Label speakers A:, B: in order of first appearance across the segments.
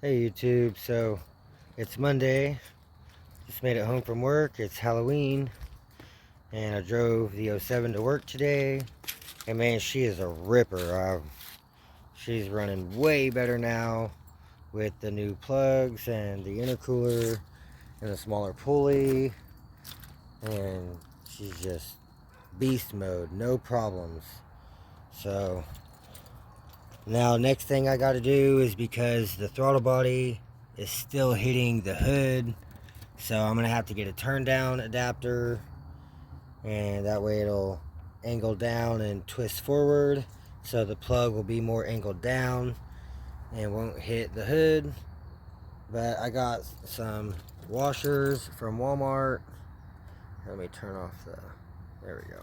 A: Hey YouTube, so it's Monday, just made it home from work, it's Halloween, and I drove the '07 to work today, and man, she is a ripper. She's running way better now with the new plugs and the intercooler and a smaller pulley, and she's just beast mode, no problems. So now next thing I got to do is, because the throttle body is still hitting the hood, so I'm gonna have to get a turn down adapter, and that way it'll angle down and twist forward, so the plug will be more angled down and won't hit the hood. But I got some washers from Walmart. Let me turn off the, there we go.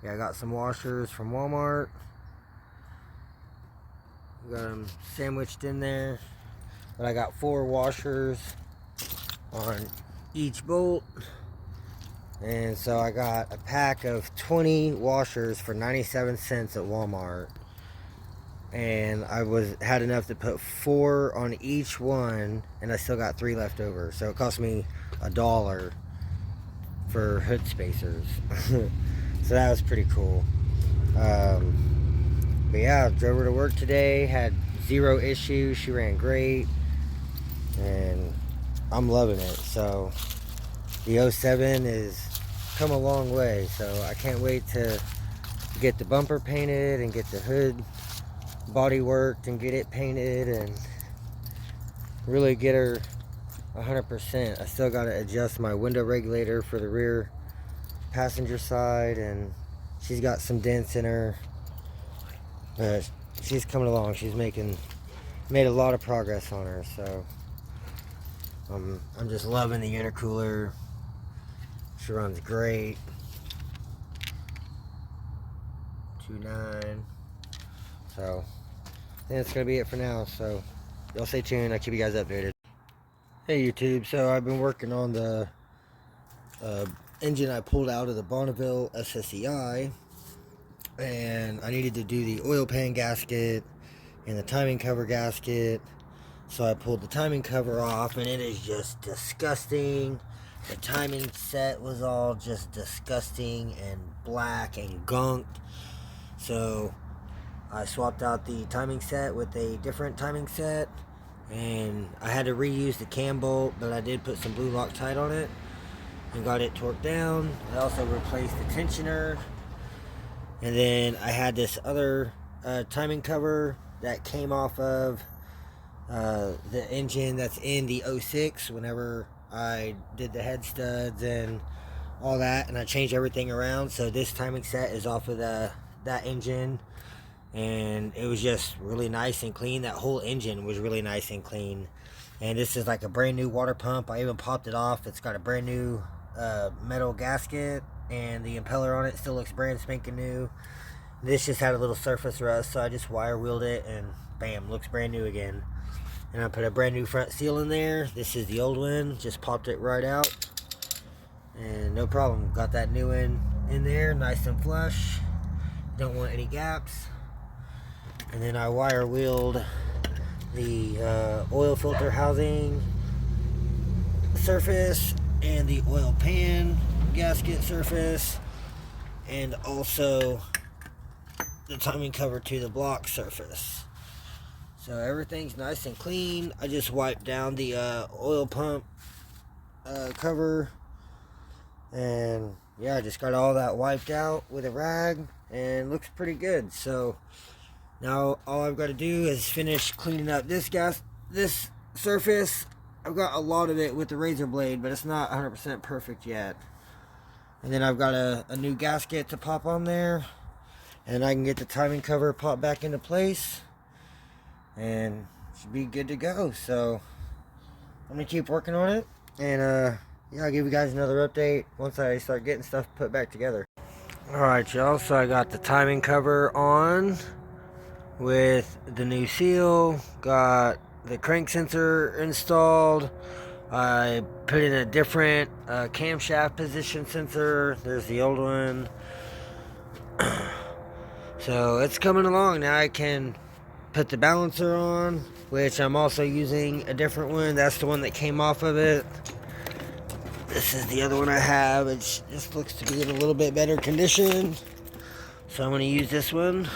A: Yeah, I got some washers from Walmart. Got them sandwiched in there, but I got 4 washers on each bolt, and so I got a pack of 20 washers for 97 cents at Walmart, and I had enough to put 4 on each one, and I still got 3 left over, so it cost me $1 for hood spacers. So that was pretty cool. But yeah, drove her to work today, had 0 issues, she ran great, and I'm loving it. So the '07 is come a long way, so I can't wait to get the bumper painted and get the hood body worked and get it painted and really get her 100%. I still got to adjust my window regulator for the rear passenger side, and she's got some dents in her, but she's coming along. She's made a lot of progress on her, so I'm just loving the intercooler. She runs great. 2.9. So I think that's gonna be it for now. So y'all stay tuned. I'll keep you guys updated. Hey YouTube, so I've been working on the engine I pulled out of the Bonneville SSEI, and I needed to do the oil pan gasket and the timing cover gasket. So I pulled the timing cover off, and it is just disgusting. The timing set was all just disgusting and black and gunked. So I swapped out the timing set with a different timing set, and I had to reuse the cam bolt, but I did put some blue Loctite on it and got it torqued down. I also replaced the tensioner, and then I had this other timing cover that came off of the engine that's in the '06 whenever I did the head studs and all that, and I changed everything around. So this timing set is off of that engine, and it was just really nice and clean. That whole engine was really nice and clean, and this is like a brand new water pump. I even popped it off. It's got a brand new metal gasket, and the impeller on it still looks brand spanking new. This just had a little surface rust, so I just wire wheeled it, and bam, looks brand new again. And I put a brand new front seal in there. This is the old one, just popped it right out, and no problem. Got that new one in there, nice and flush. Don't want any gaps. And then I wire wheeled the oil filter housing surface and the oil pan gasket surface, and also the timing cover to the block surface. So everything's nice and clean. I just wiped down the oil pump cover, and yeah, I just got all that wiped out with a rag, and looks pretty good. So now all I've got to do is finish cleaning up this surface. I've got a lot of it with the razor blade, but it's not 100% perfect yet. And then I've got a new gasket to pop on there, and I can get the timing cover popped back into place, and should be good to go. So I'm gonna keep working on it, and yeah, I'll give you guys another update once I start getting stuff put back together. Alright y'all, so I got the timing cover on with the new seal, got the crank sensor installed. I put in a different camshaft position sensor. There's the old one. So it's coming along. Now I can put the balancer on, which I'm also using a different one. That's the one that came off of it. This is the other one I have. It just looks to be in a little bit better condition, so I'm going to use this one.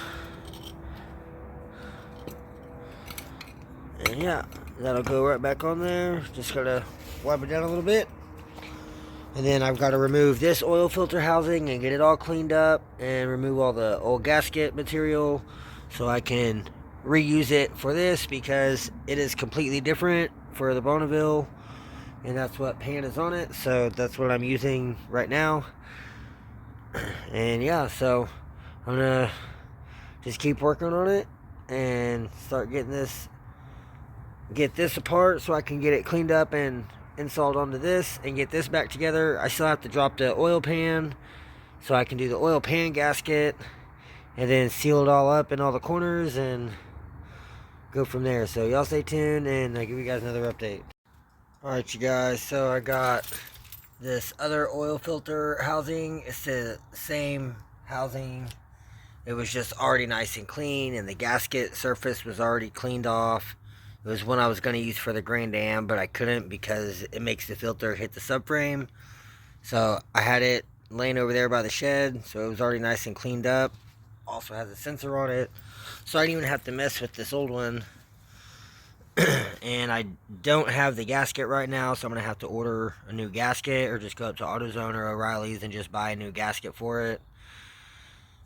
A: And yeah, that'll go right back on there. Just gotta wipe it down a little bit. And then I've got to remove this oil filter housing and get it all cleaned up and remove all the old gasket material so I can reuse it for this, because it is completely different for the Bonneville, and that's what pan is on it. So that's what I'm using right now. And yeah, so I'm gonna just keep working on it and start getting get this apart so I can get it cleaned up and installed onto this and get this back together. I still have to drop the oil pan so I can do the oil pan gasket and then seal it all up in all the corners and go from there. So y'all stay tuned and I'll give you guys another update. Alright you guys, so I got this other oil filter housing. It's the same housing. It was just already nice and clean, and the gasket surface was already cleaned off. It was one I was going to use for the Grand Am, but I couldn't because it makes the filter hit the subframe. So I had it laying over there by the shed, so it was already nice and cleaned up. Also has a sensor on it, so I didn't even have to mess with this old one. And I don't have the gasket right now, so I'm going to have to order a new gasket or just go up to AutoZone or O'Reilly's and just buy a new gasket for it.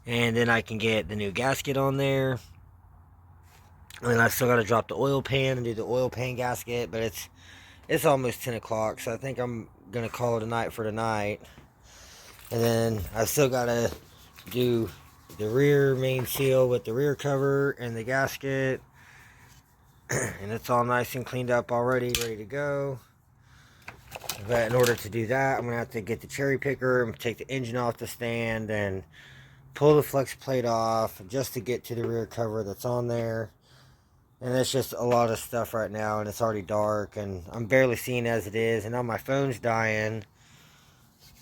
A: And then I can get the new gasket on there. And I still got to drop the oil pan and do the oil pan gasket, but it's almost 10 o'clock, so I think I'm going to call it a night for tonight. And then I still got to do the rear main seal with the rear cover and the gasket. And it's all nice and cleaned up already, ready to go. But in order to do that, I'm going to have to get the cherry picker and take the engine off the stand and pull the flex plate off just to get to the rear cover that's on there. And it's just a lot of stuff right now, and it's already dark, and I'm barely seeing as it is, and now my phone's dying.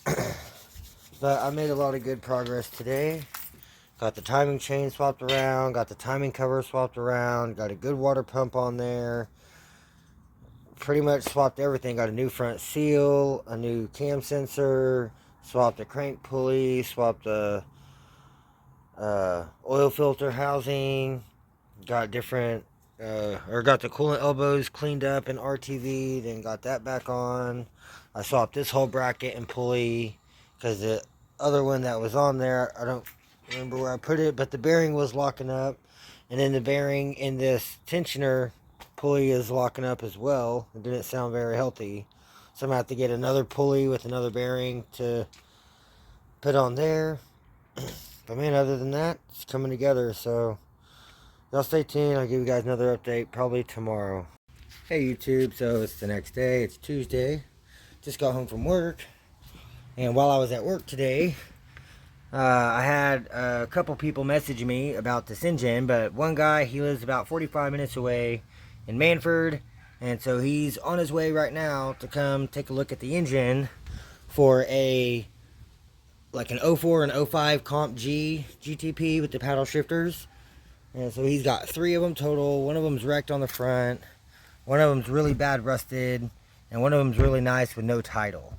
A: But I made a lot of good progress today. Got the timing chain swapped around, got the timing cover swapped around, got a good water pump on there. Pretty much swapped everything. Got a new front seal, a new cam sensor, swapped the crank pulley, swapped the oil filter housing, got different got the coolant elbows cleaned up and RTV, then got that back on. I swapped this whole bracket and pulley because the other one that was on there, I don't remember where I put it, but the bearing was locking up, and then the bearing in this tensioner pulley is locking up as well. It didn't sound very healthy, so I'm gonna have to get another pulley with another bearing to put on there. But man, other than that, it's coming together, so y'all stay tuned. I'll give you guys another update probably tomorrow. Hey YouTube, so it's the next day. It's Tuesday. Just got home from work. And while I was at work today, I had a couple people message me about this engine. But one guy, he lives about 45 minutes away in Manford. And so he's on his way right now to come take a look at the engine for like an 04 and 05 Comp G GTP with the paddle shifters. And so he's got 3 of them total. One of them's wrecked on the front. One of them's really bad rusted. And one of them's really nice with no title.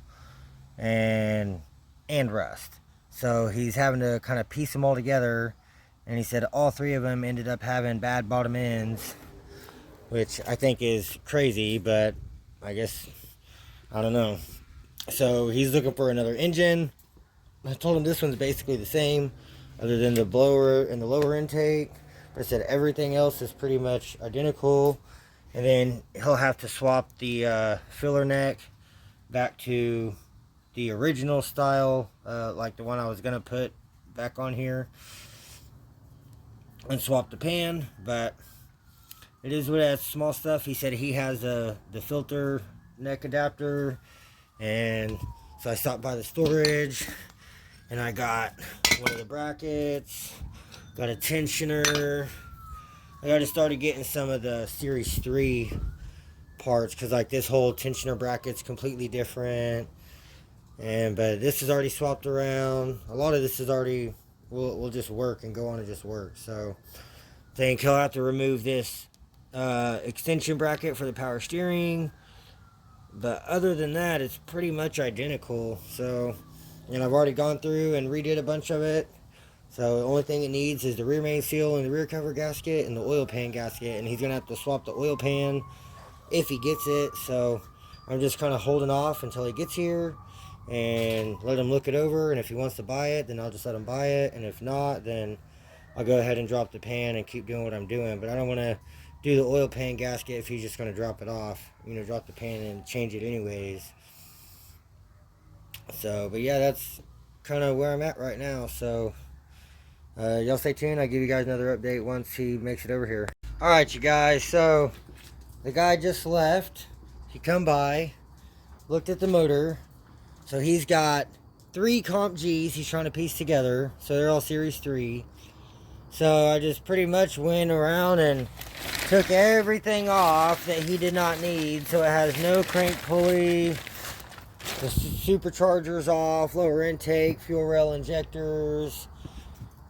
A: And rust. So he's having to kind of piece them all together. And he said all 3 of them ended up having bad bottom ends. Which I think is crazy, but I guess, I don't know. So he's looking for another engine. I told him this one's basically the same, other than the blower and the lower intake. But I said everything else is pretty much identical. And then he'll have to swap the filler neck back to the original style, like the one I was going to put back on here. And swap the pan. But it is what it is, small stuff. He said he has the filter neck adapter. And so I stopped by the storage. And I got one of the brackets. Got a tensioner. I got to start getting some of the Series 3 parts, because like this whole tensioner bracket's completely different. But this is already swapped around. A lot of this is already will just work and go on and just work. So think he'll have to remove this extension bracket for the power steering. But other than that, it's pretty much identical. So, and I've already gone through and redid a bunch of it. So the only thing it needs is the rear main seal and the rear cover gasket and the oil pan gasket. And he's going to have to swap the oil pan if he gets it. So I'm just kind of holding off until he gets here and let him look it over. And if he wants to buy it, then I'll just let him buy it. And if not, then I'll go ahead and drop the pan and keep doing what I'm doing. But I don't want to do the oil pan gasket if he's just going to drop it off. You know, drop the pan and change it anyways. So, but yeah, that's kind of where I'm at right now. So, y'all stay tuned. I'll give you guys another update once he makes it over here. Alright, you guys. So, the guy just left. He come by, looked at the motor. So, he's got 3 Comp Gs he's trying to piece together. So, they're all Series 3. So, I just pretty much went around and took everything off that he did not need. So, it has no crank pulley. The superchargers off, lower intake, fuel rail injectors,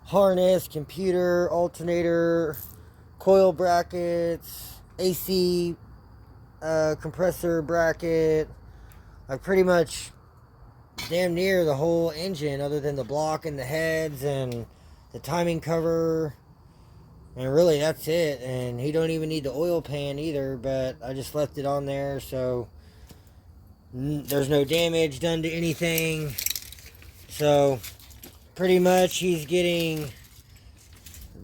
A: harness, computer, alternator, coil brackets, AC compressor bracket. Like pretty much damn near the whole engine other than the block and the heads and the timing cover. And really that's it. And he don't even need the oil pan either, but I just left it on there so there's no damage done to anything. So pretty much he's getting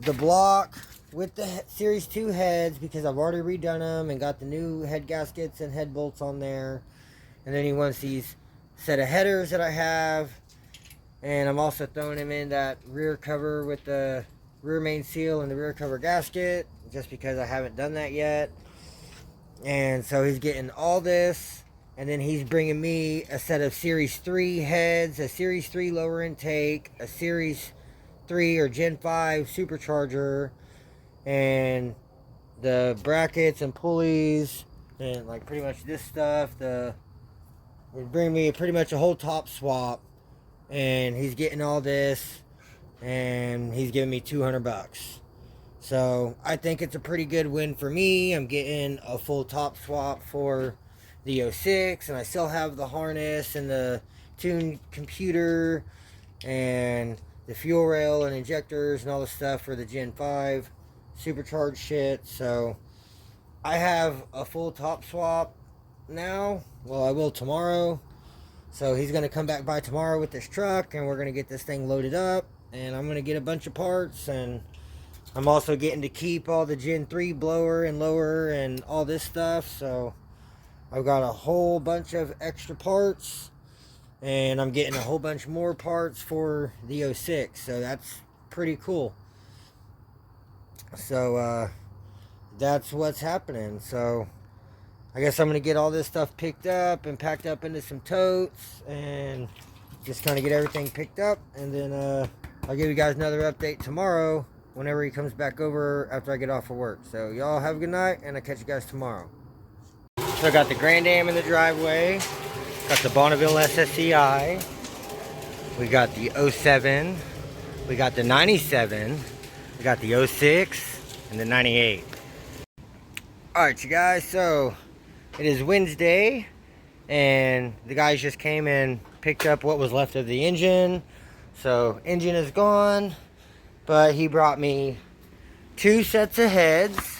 A: the block with the Series 2 heads because I've already redone them and got the new head gaskets and head bolts on there. And then he wants these set of headers that I have. And I'm also throwing him in that rear cover with the rear main seal and the rear cover gasket just because I haven't done that yet. And so he's getting all this. And then he's bringing me a set of Series 3 heads, a Series 3 lower intake, a Series 3 or Gen 5 supercharger, and the brackets and pulleys, and like pretty much this stuff. He's bringing me pretty much a whole top swap, and he's getting all this, and he's giving me $200. So I think it's a pretty good win for me. I'm getting a full top swap for the 06, and I still have the harness and the tuned computer and the fuel rail and injectors and all the stuff for the Gen 5 supercharged shit. So I have a full top swap now. Well, I will tomorrow. So he's going to come back by tomorrow with this truck, and we're going to get this thing loaded up, and I'm going to get a bunch of parts. And I'm also getting to keep all the Gen 3 blower and lower and all this stuff. So I've got a whole bunch of extra parts, and I'm getting a whole bunch more parts for the 06, so that's pretty cool. So that's what's happening. So I guess I'm going to get all this stuff picked up and packed up into some totes and just kind of get everything picked up, and then I'll give you guys another update tomorrow whenever he comes back over after I get off of work. So y'all have a good night, and I'll catch you guys tomorrow. So I got the Grand Am in the driveway, got the Bonneville SSCI, we got the 07, we got the 97, we got the 06, and the 98. Alright you guys, so it is Wednesday, and the guys just came and picked up what was left of the engine. So engine is gone, but he brought me 2 sets of heads.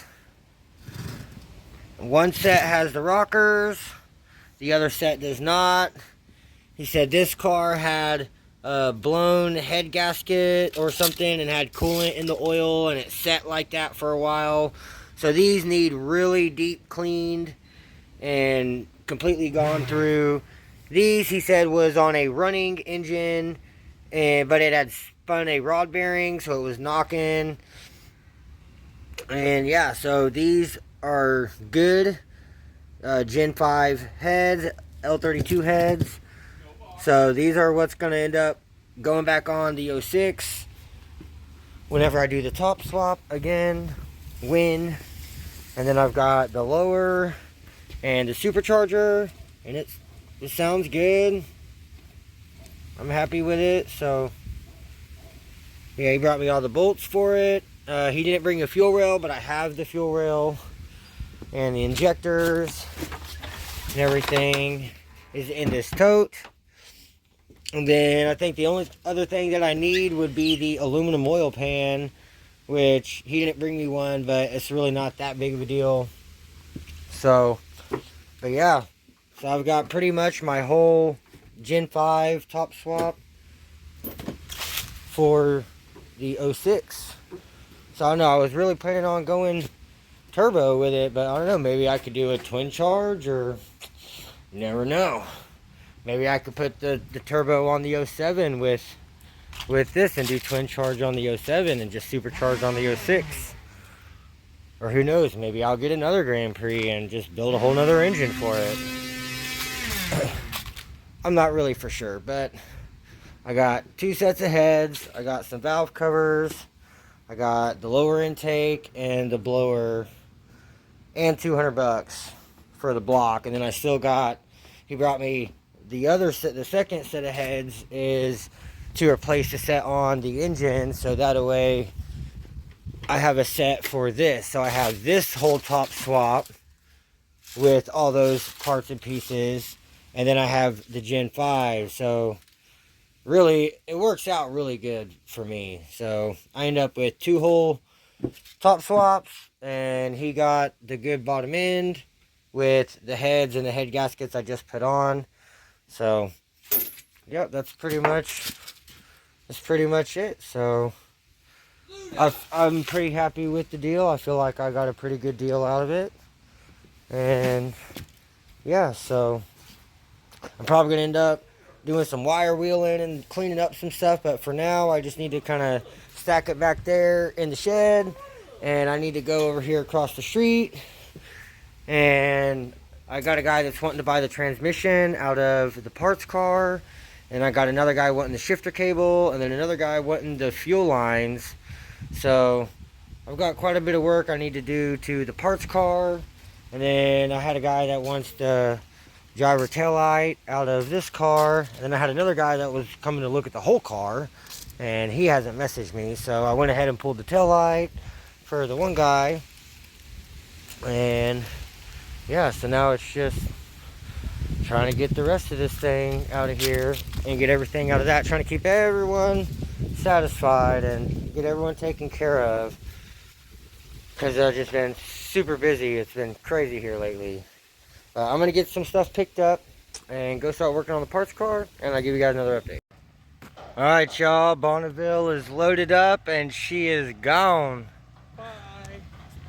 A: One set has the rockers, the other set does not. He said this car had a blown head gasket or something and had coolant in the oil, and it sat like that for a while. So these need really deep cleaned and completely gone through. These, he said, was on a running engine, but it had spun a rod bearing, so it was knocking. And yeah, so these are good Gen 5 heads, L32 heads. So these are what's going to end up going back on the 06 whenever I do the top swap again. And then I've got the lower and the supercharger, and it sounds good. I'm happy with it. So yeah, he brought me all the bolts for it, He didn't bring a fuel rail, but I have the fuel rail and the injectors and everything is in this tote. And then I think the only other thing that I need would be the aluminum oil pan, which he didn't bring me one, but it's really not that big of a deal. So, but yeah, so I've got pretty much my whole Gen 5 top swap for the 06. So I don't know, I was really planning on going turbo with it, but I don't know, maybe I could do a twin charge, or you never know. Maybe I could put the turbo on the 07 with this and do twin charge on the 07 and just supercharge on the 06. Or who knows, maybe I'll get another Grand Prix and just build a whole nother engine for it. I'm not really for sure, but I got 2 sets of heads, I got some valve covers, I got the lower intake and the blower, and $200 for the block. And then I still got, he brought me the other set, the second set of heads is to replace the set on the engine, so that way I have a set for this. So I have this whole top swap with all those parts and pieces, and then I have the Gen 5. So really, it works out really good for me. So I end up with 2 whole top swaps, and he got the good bottom end with the heads and the head gaskets I just put on. So yep, that's pretty much it. So I'm pretty happy with the deal. I feel like I got a pretty good deal out of it. And yeah, so I'm probably gonna end up doing some wire wheeling and cleaning up some stuff, but for now I just need to kind of stack it back there in the shed, and I need to go over here across the street, and I got a guy that's wanting to buy the transmission out of the parts car, and I got another guy wanting the shifter cable, and then another guy wanting the fuel lines. So I've got quite a bit of work I need to do to the parts car. And then I had a guy that wants the driver tail light out of this car, and then I had another guy that was coming to look at the whole car, and he hasn't messaged me, so I went ahead and pulled the tail light for the one guy. And yeah, so now it's just trying to get the rest of this thing out of here and get everything out of that, trying to keep everyone satisfied and get everyone taken care of, because I've just been super busy. It's been crazy here lately. I'm going to get some stuff picked up and go start working on the parts car, and I'll give you guys another update. Alright y'all, Bonneville is loaded up and she is gone.
B: Bye.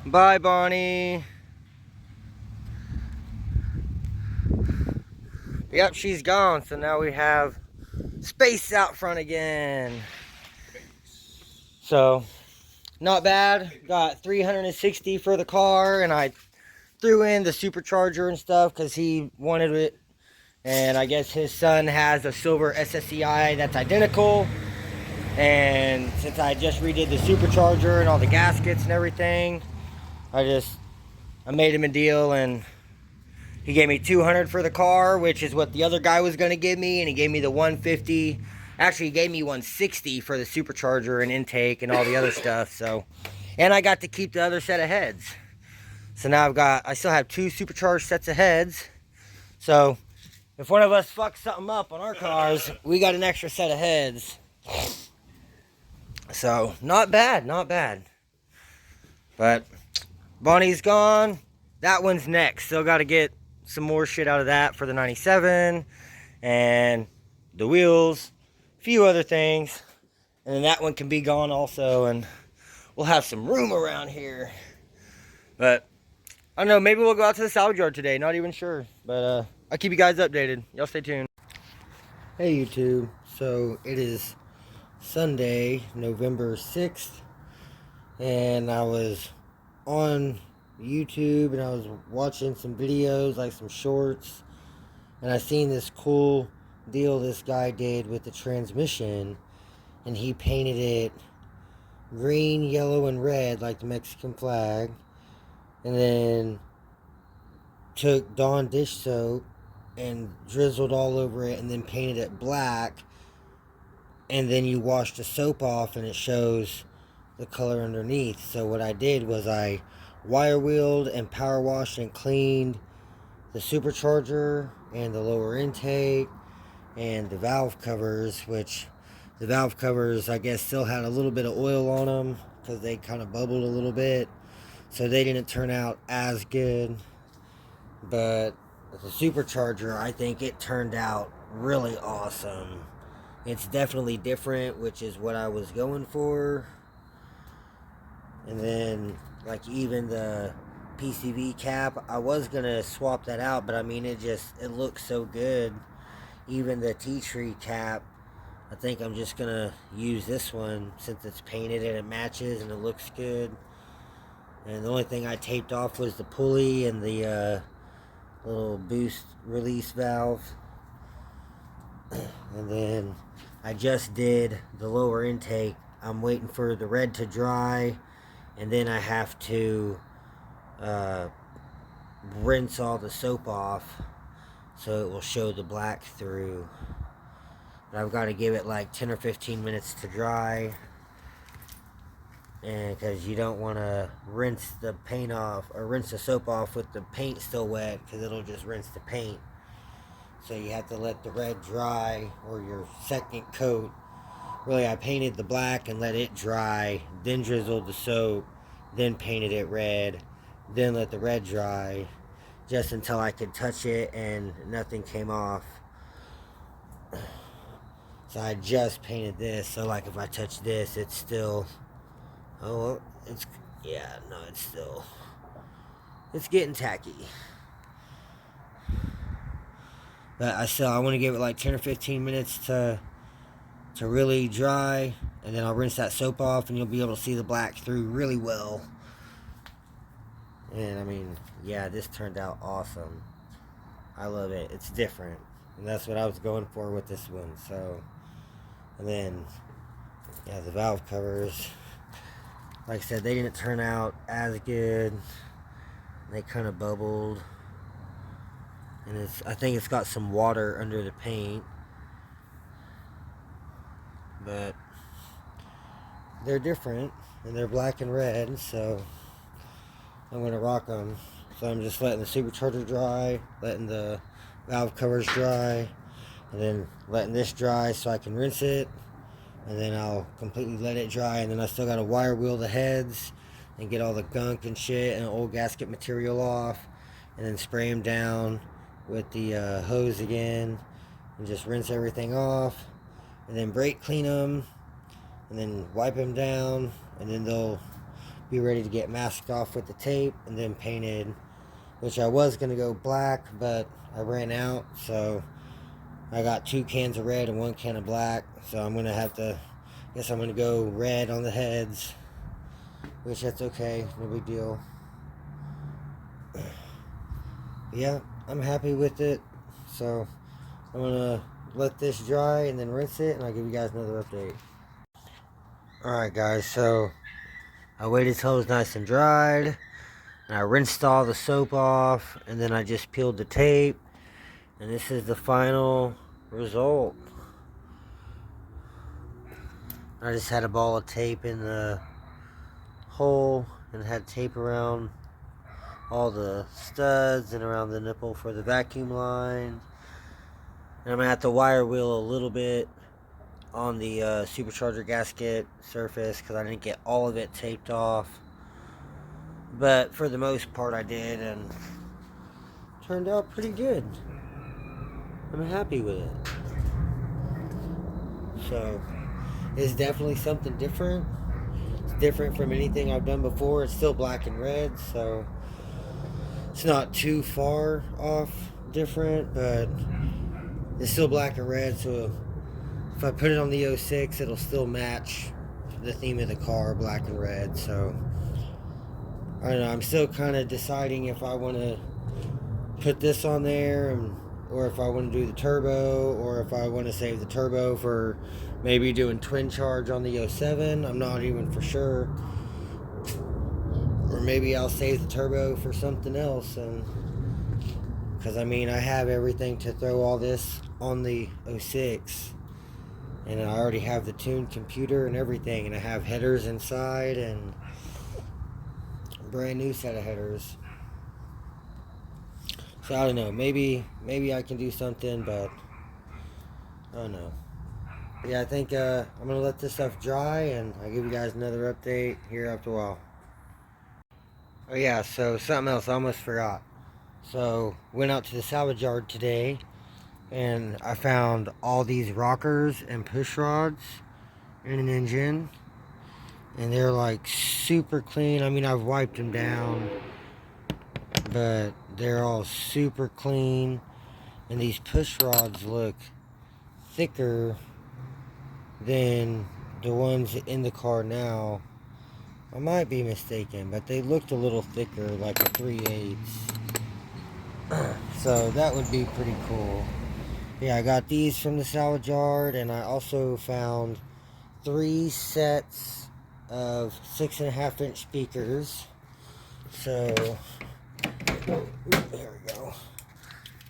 A: Bye, Bonnie. Yep, she's gone. So now we have space out front again. So, not bad. Got 360 for the car, and I threw in the supercharger and stuff because he wanted it. And I guess his son has a silver SSCI that's identical. And since I just redid the supercharger and all the gaskets and everything, I made him a deal, and he gave me $200 for the car, which is what the other guy was going to give me, and he gave me the $150. Actually, he gave me $160 for the supercharger and intake and all the other stuff. So, and I got to keep the other set of heads. So now I still have 2 supercharged sets of heads. So if one of us fucks something up on our cars, we got an extra set of heads. So not bad, not bad. But Bonnie's gone. That one's next. Still got to get some more shit out of that for the 97 and the wheels, a few other things, and then that one can be gone also, and we'll have some room around here. But I don't know, maybe we'll go out to the salvage yard today, not even sure, but I'll keep you guys updated. Y'all stay tuned. Hey YouTube, so it is Sunday, November 6th, and I was on YouTube and I was watching some videos, like some shorts, and I seen this cool deal this guy did with the transmission, and he painted it green, yellow, and red like the Mexican flag, and then took Dawn dish soap and drizzled all over it and then painted it black, and then you wash the soap off and it shows the color underneath. So what I did was I wire wheeled and power washed and cleaned the supercharger and the lower intake and the valve covers, which the valve covers I guess still had a little bit of oil on them because they kind of bubbled a little bit, so they didn't turn out as good. But the supercharger, I think it turned out really awesome. It's definitely different, which is what I was going for. And then like even the PCV cap, I was gonna swap that out, but I mean it looks so good. Even the tea tree cap, I think I'm just gonna use this one since it's painted and it matches and it looks good. And the only thing I taped off was the pulley and the little boost release valve. And then I just did the lower intake. I'm waiting for the red to dry, and then I have to rinse all the soap off so it will show the black through. But I've got to give it like 10 or 15 minutes to dry, and because you don't want to rinse the paint off or rinse the soap off with the paint still wet, because it'll just rinse the paint. So you have to let the red dry, or your second coat. Really, I painted the black and let it dry, then drizzled the soap, then painted it red, then let the red dry, just until I could touch it and nothing came off. So I just painted this, so like if I touch this, it's still, oh, it's, yeah, no, it's getting tacky. But I want to give it like 10 or 15 minutes to really dry, and then I'll rinse that soap off, and you'll be able to see the black through really well. And I mean, yeah, this turned out awesome. I love it. It's different, and that's what I was going for with this one. So, and then, yeah, the valve covers, like I said, they didn't turn out as good. They kind of bubbled, and I think it's got some water under the paint, but they're different, and they're black and red, so I'm going to rock them. So I'm just letting the supercharger dry, letting the valve covers dry, and then letting this dry so I can rinse it, and then I'll completely let it dry, and then I still got to wire wheel the heads and get all the gunk and shit and old gasket material off, and then spray them down with the hose again, and just rinse everything off, and then brake clean them, and then wipe them down, and then they'll be ready to get masked off with the tape and then painted, which I was going to go black, but I ran out, so I got 2 cans of red and 1 can of black, so I'm going to have to, guess I'm going to go red on the heads, which that's okay, no big deal. Yeah, I'm happy with it, so I'm going to let this dry and then rinse it, and I'll give you guys another update. Alright guys, so I waited till it was nice and dried, and I rinsed all the soap off, and then I just peeled the tape, and this is the final result. I just had a ball of tape in the hole, and had tape around all the studs and around the nipple for the vacuum line. And I'm going to have to wire wheel a little bit on the supercharger gasket surface because I didn't get all of it taped off. But for the most part I did, and turned out pretty good. I'm happy with it. So it's definitely something different. It's different from anything I've done before. It's still black and red, so it's not too far off different, but it's still black and red, so if I put it on the 06, it'll still match the theme of the car, black and red. So I don't know, I'm still kind of deciding if I want to put this on there, or if I want to do the turbo, or if I want to save the turbo for maybe doing twin charge on the 07. I'm not even for sure. Or maybe I'll save the turbo for something else, and because I mean I have everything to throw all this on the 06, And I already have the tuned computer and everything, and I have headers inside and a brand new set of headers. So I don't know, maybe I can do something, but I don't know. Yeah, I think I'm gonna let this stuff dry, and I'll give you guys another update here after a while. Oh yeah, so something else I almost forgot. So went out to the salvage yard today, and I found all these rockers and push rods in an engine, and they're like super clean. I mean, I've wiped them down, but they're all super clean. And these push rods look thicker than the ones in the car now. I might be mistaken, but they looked a little thicker, like a 3/8. So that would be pretty cool. Yeah, I got these from the salvage yard, and I also found 3 sets of 6.5-inch speakers. So there we go.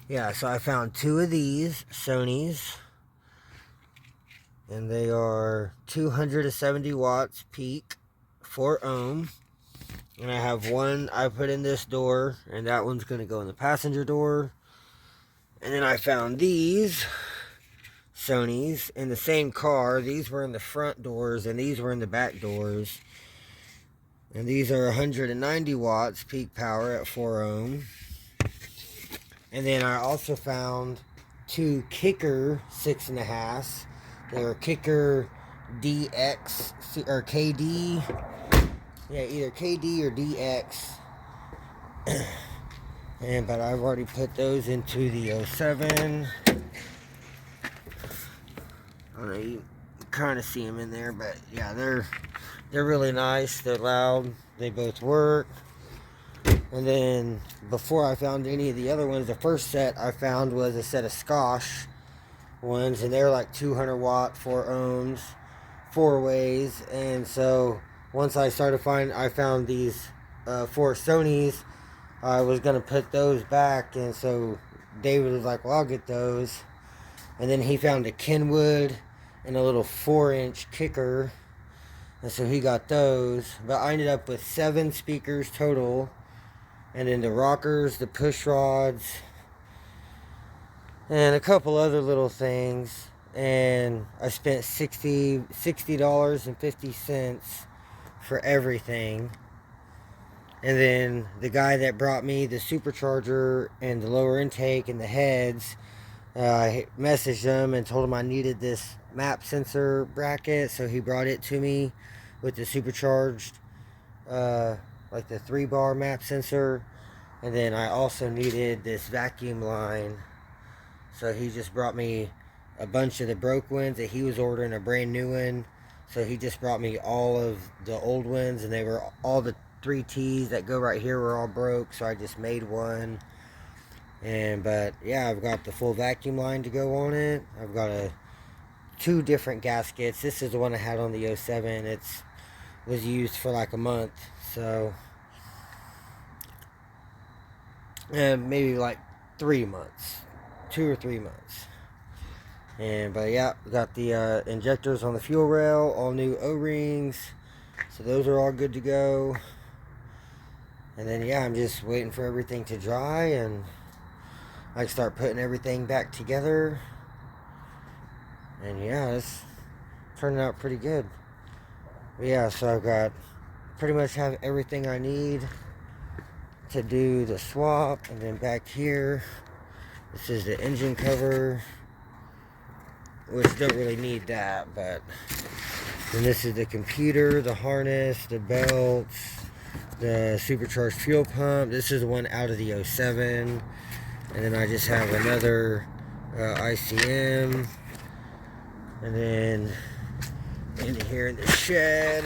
A: Yeah, so I found 2 of these Sony's, and they are 270 watts peak, 4 ohm. And I have one I put in this door, and that one's going to go in the passenger door. And then I found these Sony's in the same car. These were in the front doors, and these were in the back doors. And these are 190 watts peak power at 4 ohm. And then I also found 2 Kicker 6.5. They were Kicker DX or KD. Yeah, either KD or DX. But I've already put those into the 07. I don't know, you kind of see them in there, but yeah, they're really nice. They're loud. They both work. And then before I found any of the other ones, the first set I found was a set of Scotch ones, and they're like 200 watt, 4 ohms, 4 ways. And so once I found these 4 Sony's. I was gonna put those back, and so David was like, well, I'll get those. And then he found a Kenwood and a little 4-inch Kicker, and so he got those. But I ended up with 7 speakers total, and then the rockers, the push rods, and a couple other little things. And I spent $60.50 for everything. And then the guy that brought me the supercharger and the lower intake and the heads, I messaged him and told him I needed this map sensor bracket, so he brought it to me with the supercharged, like the 3-bar map sensor. And then I also needed this vacuum line, so he just brought me a bunch of the broke ones that he was ordering a brand new one. So he just brought me all of the old ones, and they were all the 3Ts that go right here were all broke, so I just made one. But yeah, I've got the full vacuum line to go on it. I've got 2 different gaskets. This is the one I had on the 07. It was used for like a month, so maybe like 3 months, 2 or 3 months. But yeah, got the injectors on the fuel rail, all new O-rings, so those are all good to go. And then yeah, I'm just waiting for everything to dry, and I can start putting everything back together. And yeah, it's turning out pretty good. But yeah, so I've got pretty much have everything I need to do the swap. And then back here, this is the engine cover, which don't really need that, but then this is the computer, the harness, the belts, the supercharged fuel pump. This is the one out of the 07. And then I just have another ICM. And then in here in the shed,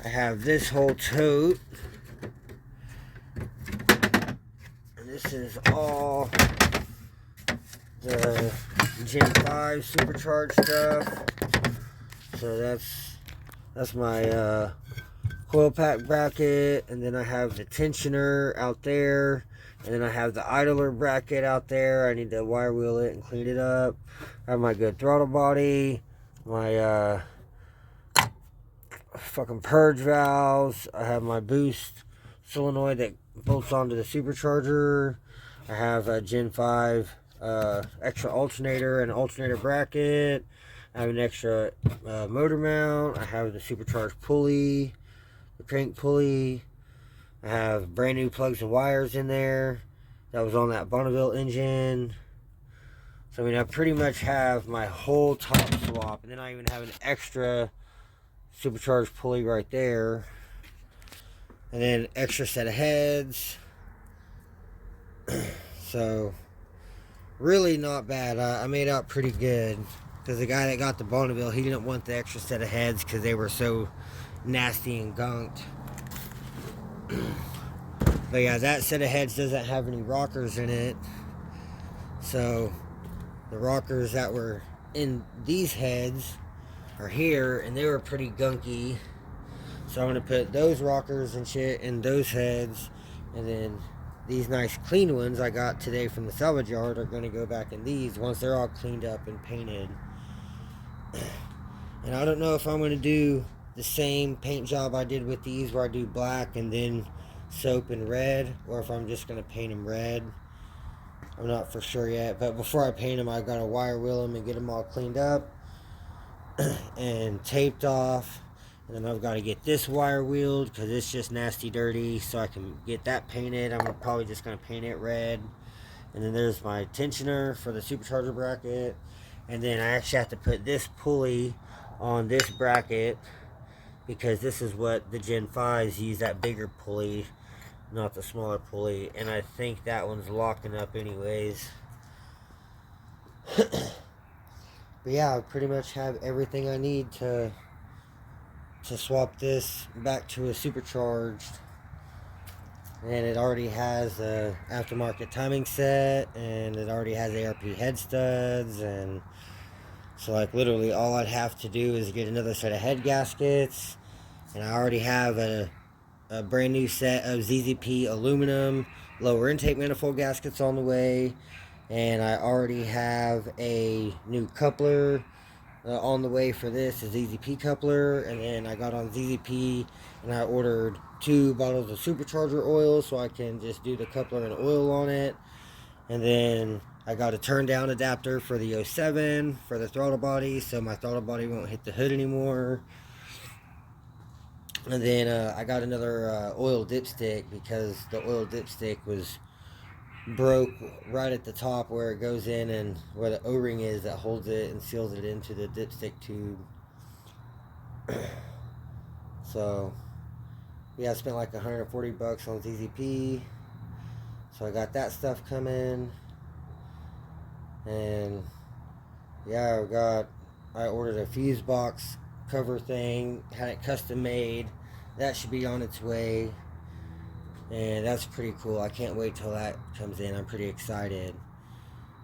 A: I have this whole tote. And this is all the Gen 5 supercharged stuff. So that's my coil pack bracket, and then I have the tensioner out there, and then I have the idler bracket out there. I need to wire wheel it and clean it up. I have my good throttle body, my fucking purge valves. I have my boost solenoid that bolts onto the supercharger. I have a Gen 5 extra alternator and alternator bracket. I have an extra motor mount. I have the supercharged pulley, the crank pulley. I have brand new plugs and wires in there. That was on that Bonneville engine. So I mean, I pretty much have my whole top swap, and then I even have an extra supercharged pulley right there, and then extra set of heads. So really not bad. I made out pretty good, because the guy that got the Bonneville, he didn't want the extra set of heads because they were so nasty and gunked. But yeah, that set of heads doesn't have any rockers in it, so the rockers that were in these heads are here, and they were pretty gunky. So I'm going to put those rockers and shit in those heads, and then these nice clean ones I got today from the salvage yard are going to go back in these once they're all cleaned up and painted. And I don't know if I'm going to do the same paint job I did with these, where I do black and then soap and red, or if I'm just going to paint them red. I'm not for sure yet, but before I paint them, I've got to wire wheel them and get them all cleaned up and taped off. And then I've got to get this wire wheeled because it's just nasty dirty, so I can get that painted. I'm probably just going to paint it red. And then there's my tensioner for the supercharger bracket. And then I actually have to put this pulley on this bracket, because this is what the Gen 5s use, that bigger pulley, not the smaller pulley. And I think that one's locking up anyways. But yeah, I pretty much have everything I need to swap this back to a supercharged. And it already has a aftermarket timing set, and it already has ARP head studs, and so like literally all I'd have to do is get another set of head gaskets. And I already have a brand new set of ZZP aluminum lower intake manifold gaskets on the way, and I already have a new coupler on the way for this, a ZZP coupler. And then I got on ZZP and I ordered 2 bottles of supercharger oil so I can just do the coupler and oil on it. And then I got a turn down adapter for the 07 for the throttle body, so my throttle body won't hit the hood anymore. And then I got another oil dipstick, because the oil dipstick was broke right at the top where it goes in, and where the O-ring is that holds it and seals it into the dipstick tube. So yeah, I spent like $140 on ZZP, so I got that stuff coming. And yeah, I ordered a fuse box cover thing, had it custom made. That should be on its way, and that's pretty cool. I can't wait till that comes in. I'm pretty excited.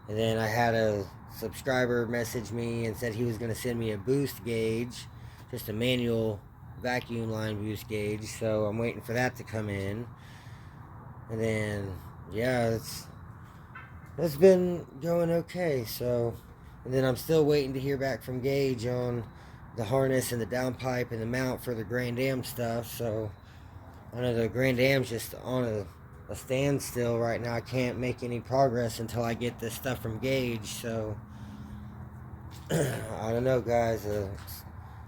A: And then I had a subscriber message me and said he was going to send me a boost gauge, just a manual vacuum line boost gauge, so I'm waiting for that to come in. And then yeah, it's been going okay. So, and then I'm still waiting to hear back from Gage on the harness and the downpipe and the mount for the Grand Am stuff. So I know the Grand Am's just on a standstill right now. I can't make any progress until I get this stuff from Gage. So I don't know, guys.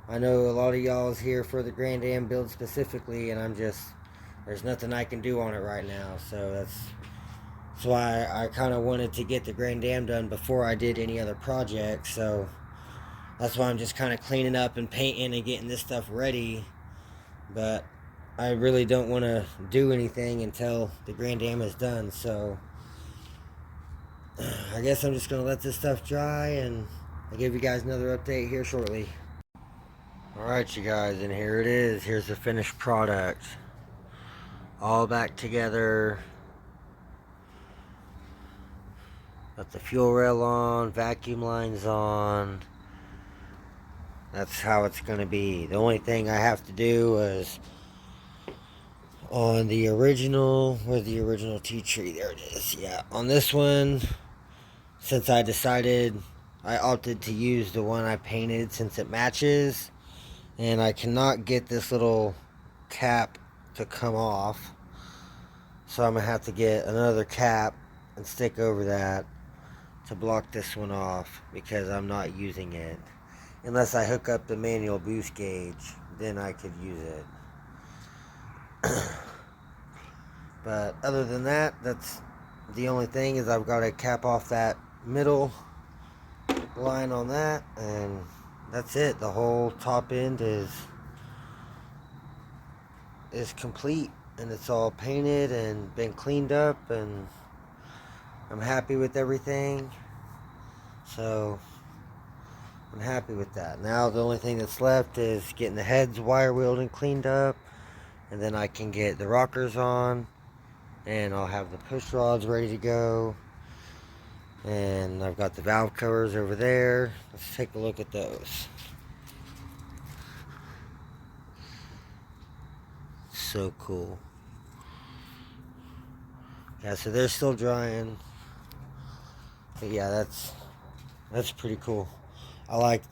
A: I know a lot of y'all is here for the Grand Am build specifically, and there's nothing I can do on it right now. So that's why I kind of wanted to get the Grand Am done before I did any other projects. So that's why I'm just kind of cleaning up and painting and getting this stuff ready. But I really don't want to do anything until the Grand Am is done. So I guess I'm just going to let this stuff dry, and I'll give you guys another update here shortly. Alright, you guys, and here it is. Here's the finished product. All back together. Got the fuel rail on, vacuum lines on. That's how it's going to be. The only thing I have to do is on the original, where's the original T-tree? There it is. Yeah, on this one, since I decided I opted to use the one I painted since it matches, and I cannot get this little cap to come off, so I'm gonna have to get another cap and stick over that to block this one off, because I'm not using it. Unless I hook up the manual boost gauge, then I could use it. But other than that, that's the only thing, is I've got to cap off that middle line on that, and that's it. The whole top end is complete, and it's all painted and been cleaned up, and I'm happy with everything. So I'm happy with that. Now the only thing that's left is getting the heads wire wheeled and cleaned up, and then I can get the rockers on, and I'll have the push rods ready to go. And I've got the valve covers over there. Let's take a look at those. So cool. Yeah, so they're still drying. But yeah, that's pretty cool. I like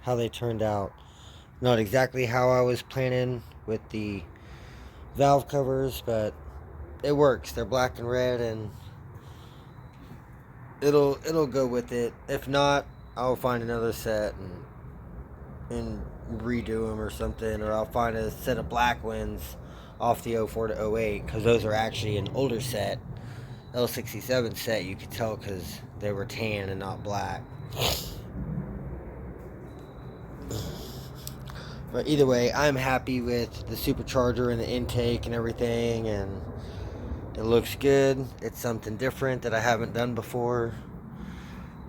A: how they turned out. Not exactly how I was planning with the valve covers, but it works. They're black and red, and it'll go with it. If not, I'll find another set and redo them or something, or I'll find a set of black ones off the 04 to 08, because those are actually an older set, L67 set. You could tell because they were tan and not black. But either way, I'm happy with the supercharger and the intake and everything, and it looks good. It's something different that I haven't done before,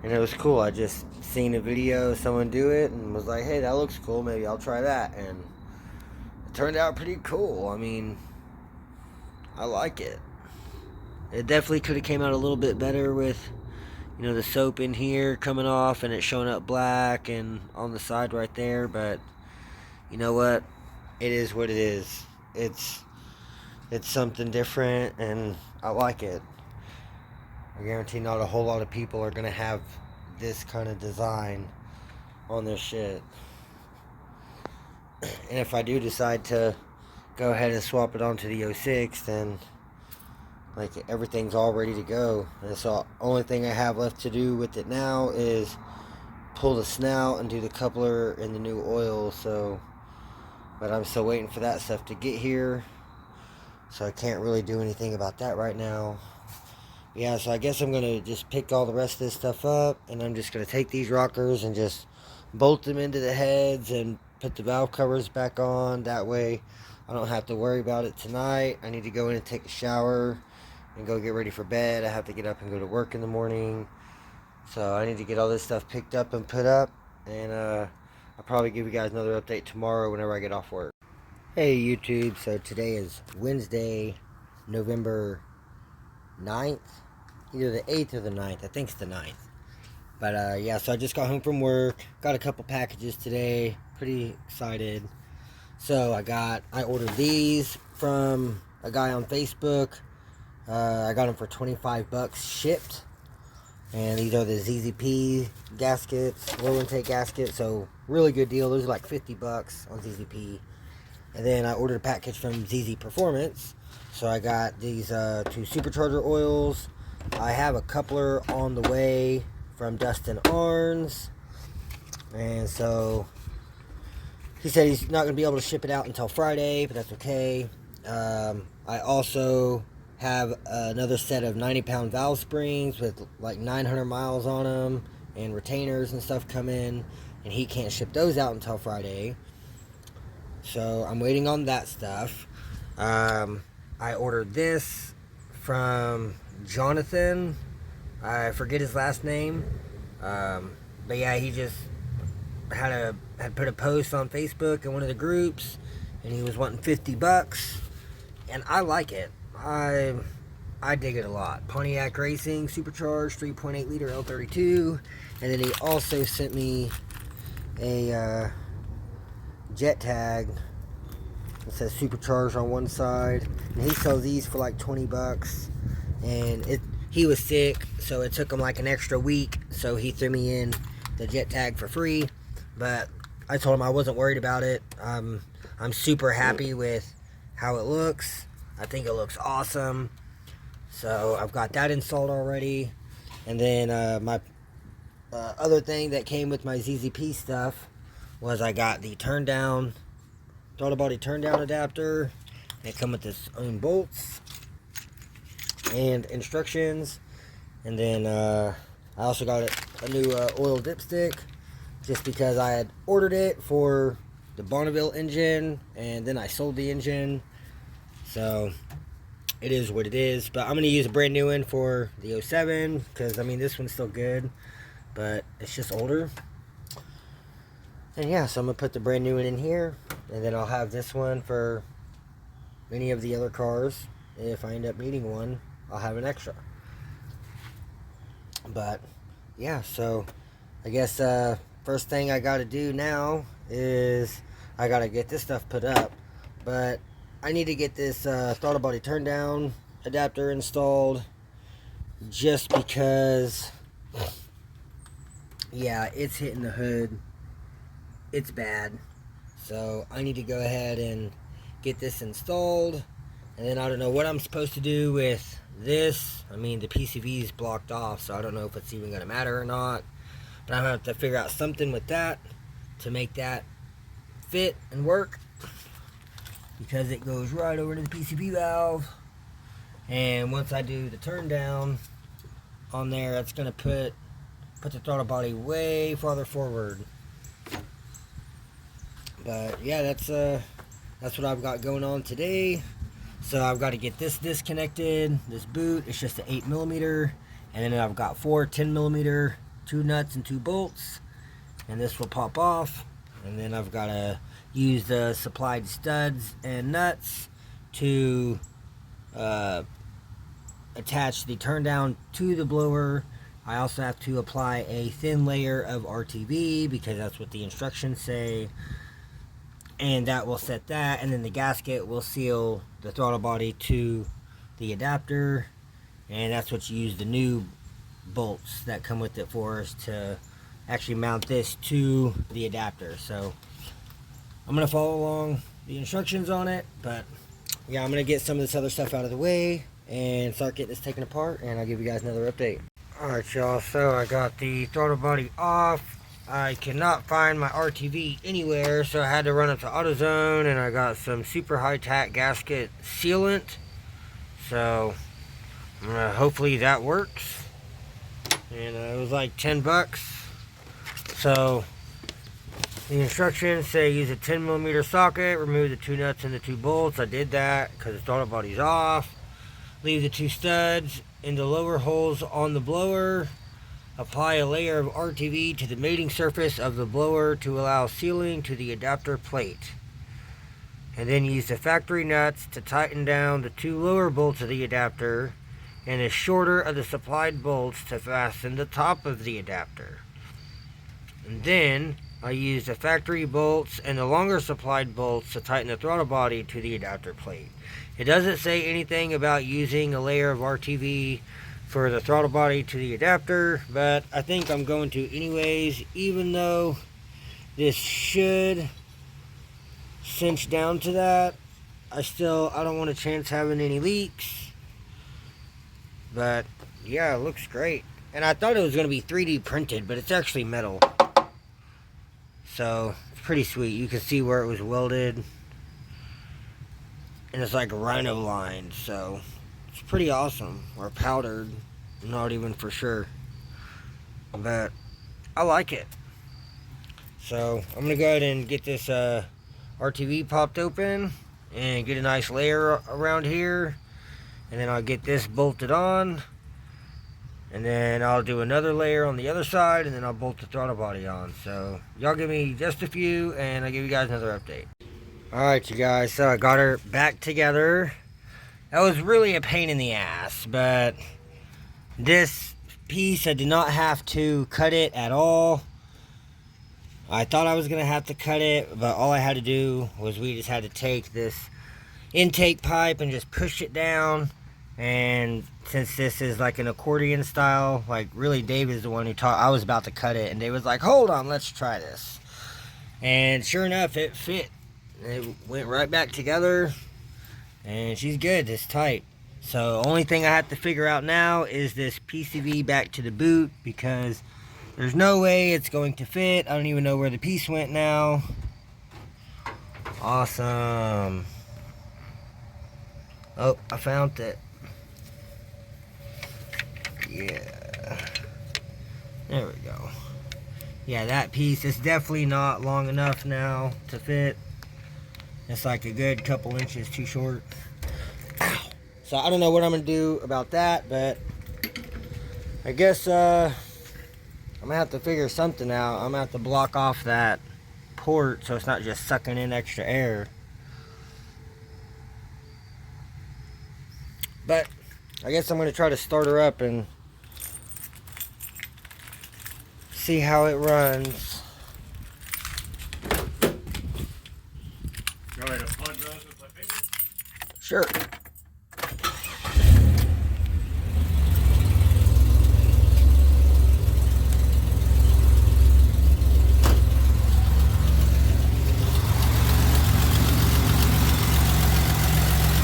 A: and it was cool. I just seen a video of someone do it and was like, hey, that looks cool, maybe I'll try that, and it turned out pretty cool. I mean, I like it. It definitely could have came out a little bit better with, you know, the soap in here coming off and it showing up black and on the side right there, but you know what? It is what it is. It's something different, and I like it. I guarantee not a whole lot of people are going to have this kind of design on their shit. And if I do decide to go ahead and swap it onto the 06, then like everything's all ready to go. And so only thing I have left to do with it now is pull the snout and do the coupler and the new oil. So, but I'm still waiting for that stuff to get here, so I can't really do anything about that right now. Yeah, so I guess I'm gonna just pick all the rest of this stuff up, and I'm just gonna take these rockers and just bolt them into the heads and put the valve covers back on. That way I don't have to worry about it tonight. I need to go in and take a shower and go get ready for bed. I have to get up and go to work in the morning, so I need to get all this stuff picked up and put up, and I'll probably give you guys another update tomorrow whenever I get off work. Hey YouTube, so today is Wednesday, November 9th, either the 8th or the 9th. I think it's the 9th. But yeah, so I just got home from work, got a couple packages today, pretty excited. So I ordered these from a guy on Facebook. I got them for 25 bucks shipped, and these are the ZZP gaskets, low intake gaskets, so really good deal. Those are like 50 bucks on ZZP. And then I ordered a package from ZZ Performance, so I got these 2 supercharger oils. I have a coupler on the way from Dustin Arns, and so he said he's not going to be able to ship it out until Friday, but that's okay. I also have another set of 90-pound valve springs with like 900 miles on them, and retainers and stuff come in, and he can't ship those out until Friday. So I'm waiting on that stuff. I ordered this from Jonathan. I forget his last name. But yeah, he just had put a post on Facebook in one of the groups, and he was wanting 50 bucks. And I like it. I dig it a lot. Pontiac Racing Supercharged 3.8 liter L32. And then he also sent me a jet tag. It says supercharged on one side, and he sells these for like 20 bucks. And he was sick, so it took him like an extra week, so he threw me in the jet tag for free, but I told him I wasn't worried about it. I'm super happy with how it looks. I think it looks awesome. So I've got that installed already. And then my other thing that came with my ZZP stuff was I got the throttle body turn down adapter. They come with its own bolts and instructions. And then I also got a new oil dipstick, just because I had ordered it for the Bonneville engine and then I sold the engine. So it is what it is. But I'm going to use a brand new one for the 07, because I mean this one's still good, but it's just older. And yeah, so I'm going to put the brand new one in here, and then I'll have this one for any of the other cars. If I end up needing one, I'll have an extra. But yeah, so I guess first thing I got to do now is I got to get this stuff put up. But I need to get this throttle body turn down adapter installed, just because, yeah, it's hitting the hood. It's bad. So I need to go ahead and get this installed. And then I don't know what I'm supposed to do with this. I mean, the PCV is blocked off, so I don't know if it's even going to matter or not. But I'm going to have to figure out something with that to make that fit and work, because it goes right over to the PCV valve. And once I do the turn down on there, that's going to put the throttle body way farther forward. But yeah, that's what I've got going on today. So I've got to get this disconnected. This boot, it's just an 8mm, and then I've got 4 10mm, 2 nuts and 2 bolts, and this will pop off. And then I've got to use the supplied studs and nuts to attach the turn down to the blower. I also have to apply a thin layer of RTV, because that's what the instructions say. And that will set that, and then the gasket will seal the throttle body to the adapter, and that's what you use the new bolts that come with it for, is to actually mount this to the adapter. So I'm going to follow along the instructions on it, but yeah, I'm going to get some of this other stuff out of the way and start getting this taken apart, and I'll give you guys another update. Alright y'all, so I got the throttle body off. I cannot find my RTV anywhere, so I had to run up to AutoZone, and I got some super high-tack gasket sealant. So hopefully that works. And it was like 10 bucks. So the instructions say use a 10mm socket, remove the 2 nuts and the 2 bolts. I did that because the throttle body's off. Leave the 2 studs in the lower holes on the blower. Apply a layer of RTV to the mating surface of the blower to allow sealing to the adapter plate. And then use the factory nuts to tighten down the 2 lower bolts of the adapter and the shorter of the supplied bolts to fasten the top of the adapter. And then I use the factory bolts and the longer supplied bolts to tighten the throttle body to the adapter plate. It doesn't say anything about using a layer of RTV for the throttle body to the adapter, but I think I'm going to anyways, even though this should cinch down to that. I don't want to chance having any leaks, but yeah, it looks great. And I thought it was going to be 3D printed, but it's actually metal, so it's pretty sweet. You can see where it was welded, and it's like rhino lined, so it's pretty awesome. Or powdered, I'm not even for sure, but I like it. So I'm gonna go ahead and get this RTV popped open and get a nice layer around here, and then I'll get this bolted on, and then I'll do another layer on the other side, and then I'll bolt the throttle body on. So y'all give me just a few, and I'll give you guys another update. Alright you guys, so I got her back together. That was really a pain in the ass, but this piece I did not have to cut it at all. I thought I was going to have to cut it, but all I had to do was we just had to take this intake pipe and just push it down, And since this is like an accordion style, like really Dave is the one who taught. I was about to cut it and Dave was like, hold on, let's try this. And sure enough, it fit. It went right back together. And she's good, it's tight. So only thing I have to figure out now is this PCV back to the boot, because there's no way it's going to fit. I don't even know where the piece went now. Awesome. Oh, I found it. Yeah. There we go. Yeah, that piece is definitely not long enough now to fit. It's like a good couple inches too short. Ow. So I don't know what I'm going to do about that, but I guess I'm going to have to figure something out. I'm going to have to block off that port so it's not just sucking in extra air. But I guess I'm going to try to start her up and see how it runs.
B: You want me to plug those with my finger?
A: Sure.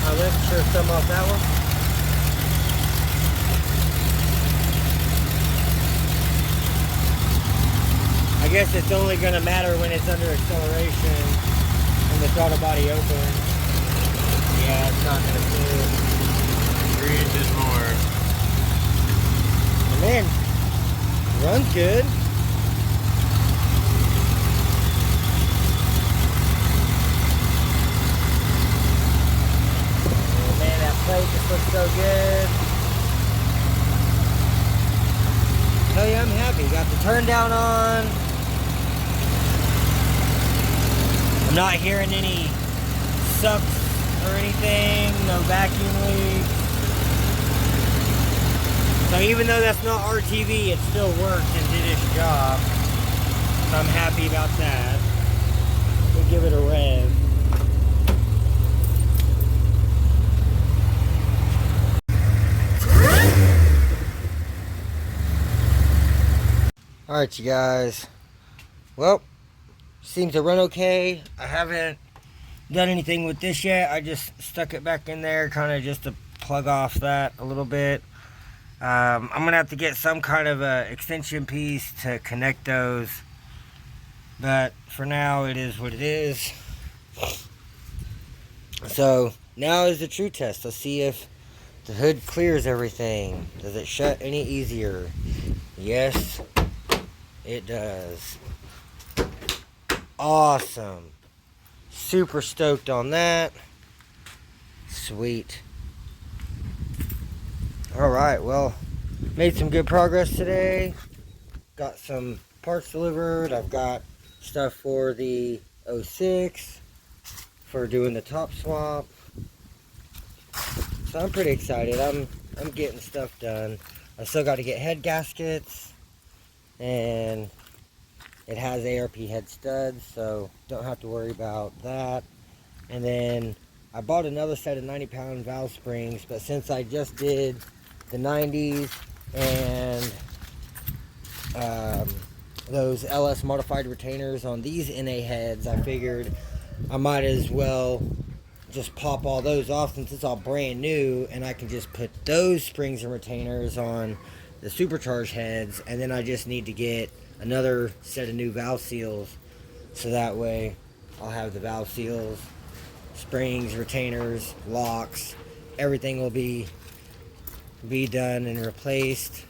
A: I'll lift sure some off that one. I guess it's only going to matter when it's under acceleration and the throttle body open. Yeah, it's not going to fit.
B: 3 inches more.
A: Oh, man, runs good. Oh man, that plate just looks so good. Tell you, I'm happy. Got the turn down on. I'm not hearing any sucks or anything, no vacuum leaks. So even though that's not RTV, it still worked and did its job. So I'm happy about that. We'll give it a rev. Alright, you guys. Well, seems to run okay. I haven't done anything with this yet. I just stuck it back in there kind of just to plug off that a little bit. I'm gonna have to get some kind of a extension piece to connect those, but for now it is what it is. So now is the true test. Let's see if the hood clears everything. Does it shut any easier? Yes, it does. Awesome. Super stoked on that. Sweet. Alright, well, made some good progress today. Got some parts delivered. I've got stuff for the 06 for doing the top swap. So I'm pretty excited. I'm getting stuff done. I still got to get head gaskets, and it has ARP head studs, so don't have to worry about that. And then I bought another set of 90-pound valve springs, but since I just did the 90s and those LS modified retainers on these NA heads, I figured I might as well just pop all those off since it's all brand new, and I can just put those springs and retainers on the supercharged heads, and then I just need to get another set of new valve seals, so that way I'll have the valve seals, springs, retainers, locks, everything will be done and replaced.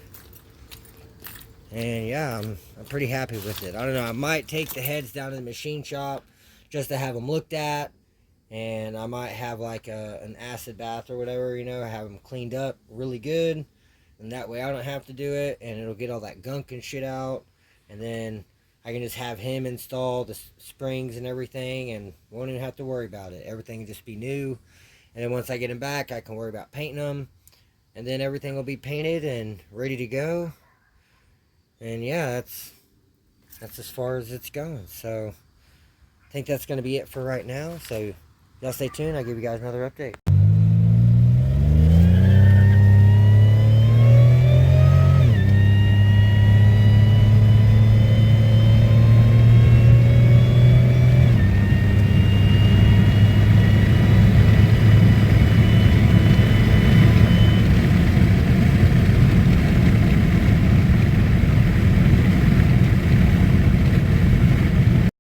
A: And yeah, I'm pretty happy with it. I don't know, I might take the heads down to the machine shop just to have them looked at, and I might have like an acid bath or whatever, you know, have them cleaned up really good, and that way I don't have to do it, and it'll get all that gunk and shit out, and then I can just have him install the springs and everything and won't even have to worry about it. Everything will just be new, and then once I get them back, I can worry about painting them, and then everything will be painted and ready to go. And yeah, that's as far as it's going. So I think that's going to be it for right now. So y'all stay tuned. I'll give you guys another update.